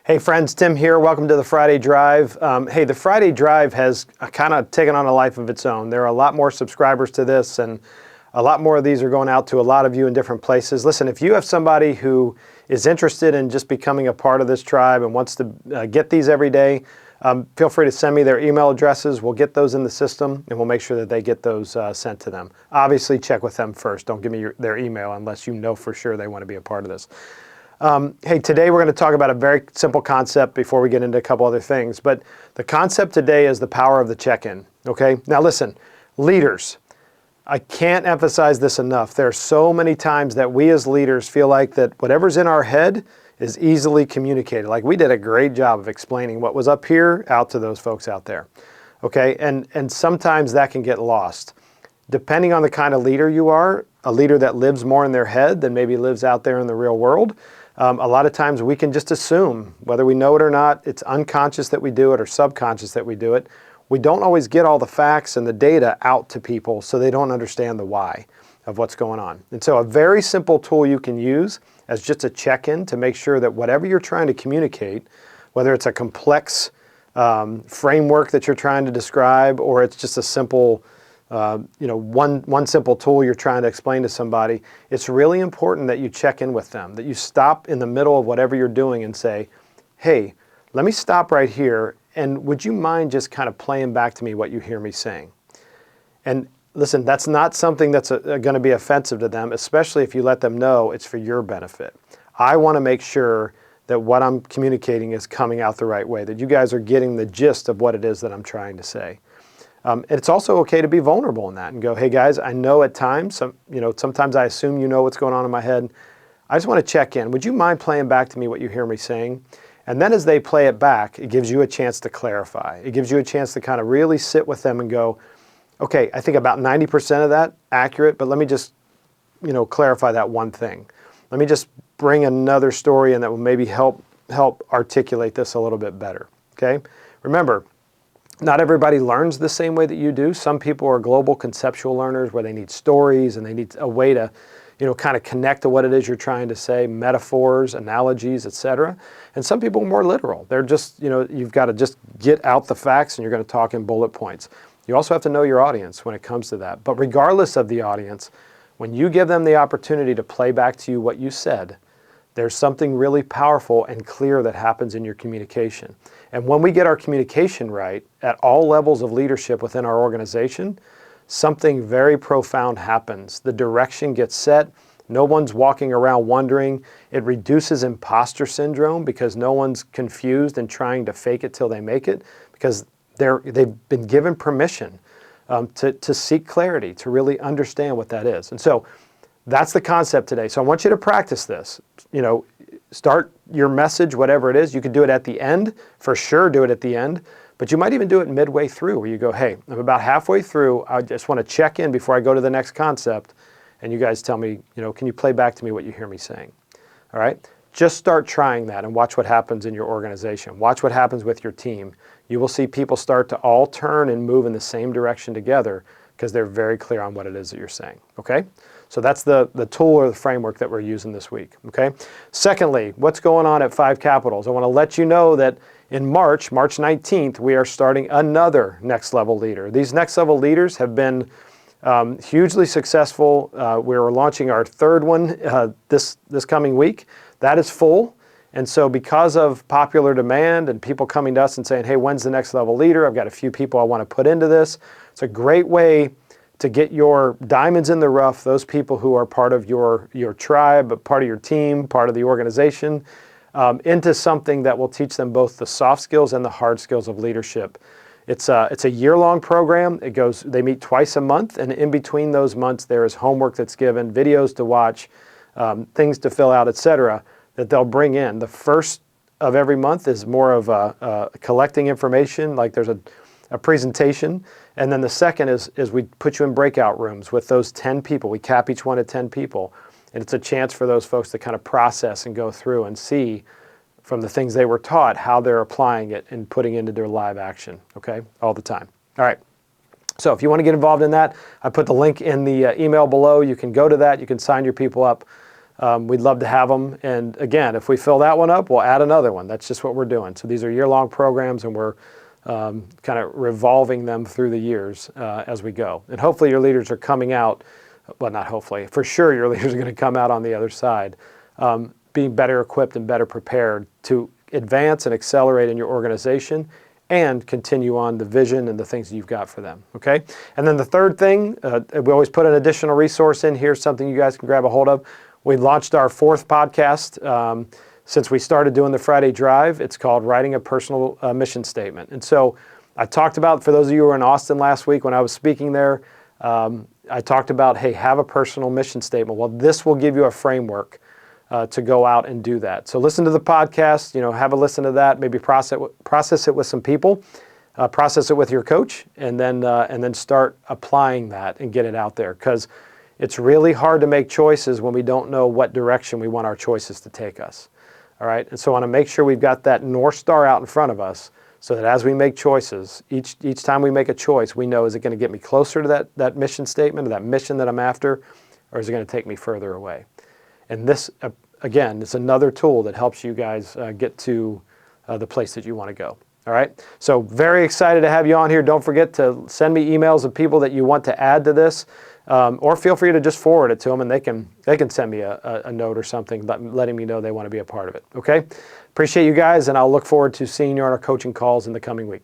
Hey friends, Tim here. Welcome to the Friday Drive. Hey, the Friday Drive has kind of taken on a life of its own. There are a lot more subscribers to this, and a lot more of these are going out to a lot of you in different places. Listen, if you have somebody who is interested in just becoming a part of this tribe and wants to get these every day, feel free to send me their email addresses. We'll get those in the system, and we'll make sure that they get those sent to them. Obviously, check with them first. Don't give me their email unless you know for sure they want to be a part of this. Hey, today we're going to talk about a very simple concept before we get into a couple other things. But the concept today is the power of the check-in, okay? Now listen, leaders, I can't emphasize this enough. There are so many times that we as leaders feel like that whatever's in our head is easily communicated. Like we did a great job of explaining what was up here out to those folks out there, okay? And sometimes that can get lost. Depending on the kind of leader you are, a leader that lives more in their head than maybe lives out there in the real world, a lot of times we can just assume, whether we know it or not, it's unconscious that we do it or subconscious that we do it. We don't always get all the facts and the data out to people so they don't understand the why of what's going on. And so a very simple tool you can use as just a check-in to make sure that whatever you're trying to communicate, whether it's a complex framework that you're trying to describe or it's just a simple one simple tool you're trying to explain to somebody, it's really important that you check in with them, that you stop in the middle of whatever you're doing and say, hey, let me stop right here, and would you mind just kind of playing back to me what you hear me saying? And listen, that's not something that's going to be offensive to them, especially if you let them know it's for your benefit. I want to make sure that what I'm communicating is coming out the right way, that you guys are getting the gist of what it is that I'm trying to say. It's also okay to be vulnerable in that and go, hey guys, I know at times, sometimes I assume you know what's going on in my head. I just want to check in. Would you mind playing back to me what you hear me saying? And then as they play it back, it gives you a chance to clarify. It gives you a chance to kind of really sit with them and go, okay, I think about 90% of that accurate, but let me just, clarify that one thing. Let me just bring another story in that will maybe help articulate this a little bit better, okay? Remember, not everybody learns the same way that you do. Some people are global conceptual learners where they need stories and they need a way to, kind of connect to what it is you're trying to say, metaphors, analogies, etc. And some people are more literal. They're just, you've got to just get out the facts and you're going to talk in bullet points. You also have to know your audience when it comes to that. But regardless of the audience, when you give them the opportunity to play back to you what you said, there's something really powerful and clear that happens in your communication. And when we get our communication right at all levels of leadership within our organization, something very profound happens. The direction gets set. No one's walking around wondering. It reduces imposter syndrome because no one's confused and trying to fake it till they make it, because they've been given permission to seek clarity, to really understand what that is. And so that's the concept today. So I want you to practice this. Start your message, whatever it is. You could do it at the end, for sure do it at the end, but you might even do it midway through where you go, hey, I'm about halfway through. I just want to check in before I go to the next concept. And you guys tell me, can you play back to me what you hear me saying? All right? Just start trying that and watch what happens in your organization. Watch what happens with your team. You will see people start to all turn and move in the same direction together because they're very clear on what it is that you're saying, okay? So that's the tool or the framework that we're using this week, okay? Secondly, what's going on at 5 Capitals? I want to let you know that in March 19th, we are starting another Next Level Leader. These Next Level Leaders have been hugely successful. We're launching our third one this coming week. That is full. And so because of popular demand and people coming to us and saying, hey, when's the Next Level Leader? I've got a few people I want to put into this. It's a great way to get your diamonds in the rough, those people who are part of your tribe, part of your team, part of the organization, into something that will teach them both the soft skills and the hard skills of leadership. It's a year-long program. They meet twice a month, and in between those months, there is homework that's given, videos to watch, things to fill out, etc., that they'll bring in. The first of every month is more of collecting information, like there's a presentation. And then the second is we put you in breakout rooms with those 10 people. We cap each one at 10 people. And it's a chance for those folks to kind of process and go through and see from the things they were taught how they're applying it and putting it into their live action, okay, all the time. All right. So if you want to get involved in that, I put the link in the email below. You can go to that. You can sign your people up. we'd love to have them. And again, if we fill that one up, we'll add another one. That's just what we're doing. So these are year-long programs, and we're kind of revolving them through the years as we go. And hopefully your leaders are coming out, well, not hopefully, for sure your leaders are going to come out on the other side, being better equipped and better prepared to advance and accelerate in your organization and continue on the vision and the things that you've got for them, okay? And then the third thing, we always put an additional resource in here, something you guys can grab a hold of. We launched our 4th podcast since we started doing the Friday Drive. It's called Writing a Personal Mission Statement. And so I talked about, for those of you who were in Austin last week when I was speaking there, I talked about, hey, have a personal mission statement. Well, this will give you a framework to go out and do that. So listen to the podcast, have a listen to that, maybe process it with some people, process it with your coach, and then start applying that and get it out there. Because it's really hard to make choices when we don't know what direction we want our choices to take us. All right, and so I want to make sure we've got that North Star out in front of us so that as we make choices, each time we make a choice, we know, is it going to get me closer to that mission statement or that mission that I'm after, or is it going to take me further away? And this, again, is another tool that helps you guys get to the place that you want to go. All right, so very excited to have you on here. Don't forget to send me emails of people that you want to add to this, or feel free to just forward it to them, and they can send me a note or something letting me know they want to be a part of it. Okay, appreciate you guys, and I'll look forward to seeing you on our coaching calls in the coming week.